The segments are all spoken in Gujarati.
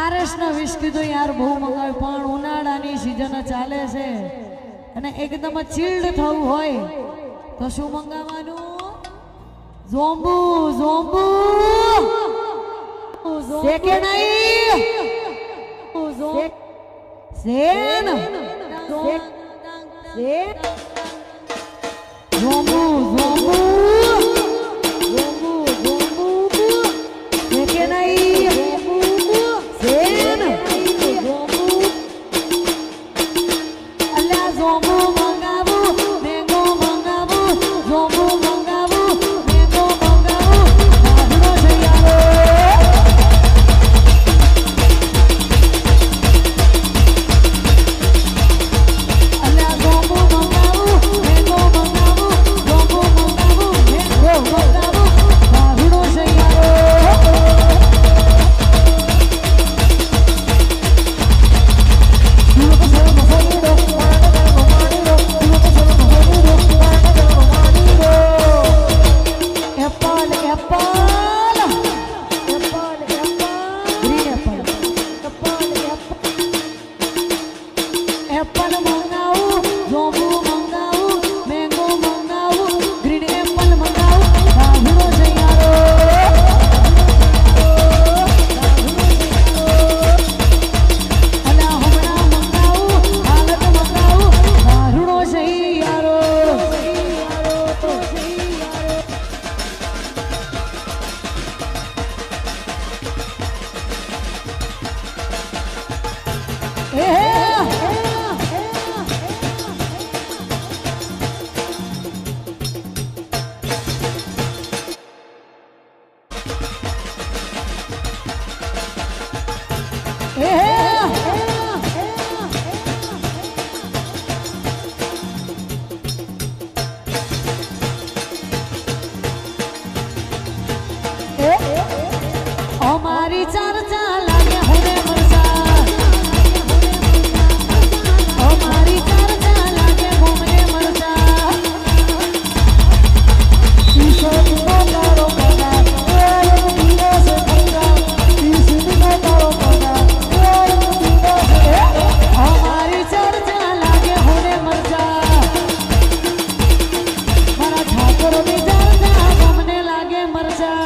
આરએસ નો વિસ્કી તો યાર બહુ મંગાવ્યું, પણ ઉનાળાની સીઝન ચાલે છે અને એકદમ ચીલ્ડ થવું હોય તો શું મંગાવવાનું? ઝોમ્બુ ઝોમ્બુ સેકે નહીં સેન ઝોમ્બુ ઝોમ્બુ સેકે નહીં સેન અલ્યા ઝોમ્બુ મંગાવું મેંગો મંગાવું ઝોમ્બુ મંગાવું મેંગો મંગાવું ભાગનો જઈયારો અલ્યા ઝોમ્બુ મંગાવું મેંગો મંગાવું ઝોમ્બુ મંગાવું મેંગો મંગાવું ભાગનો જઈયારો અમારી ચર્ચા લાગે હોને મરસા અમારી ચર્ચા લાગે હોને મરસા ઈશ્વર તારો પગા દિવસ પગા ઈશ્વર તારો પગા અમારી ચર્ચા લાગે હોને મરસા મારા ઠાકોરની ચર્ચા ગમને લાગે મરસા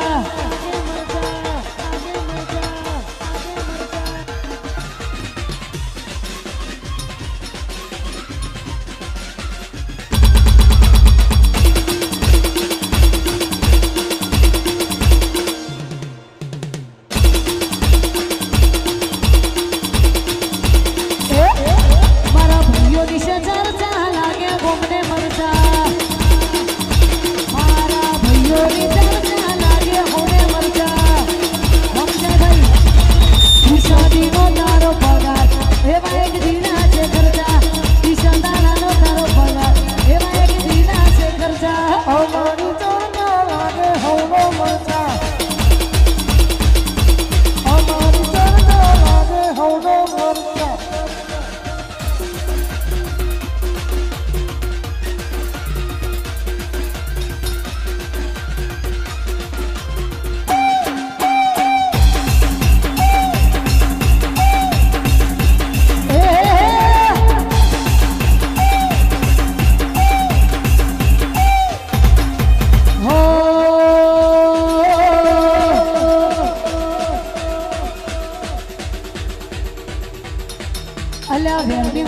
અલ્યા વેરની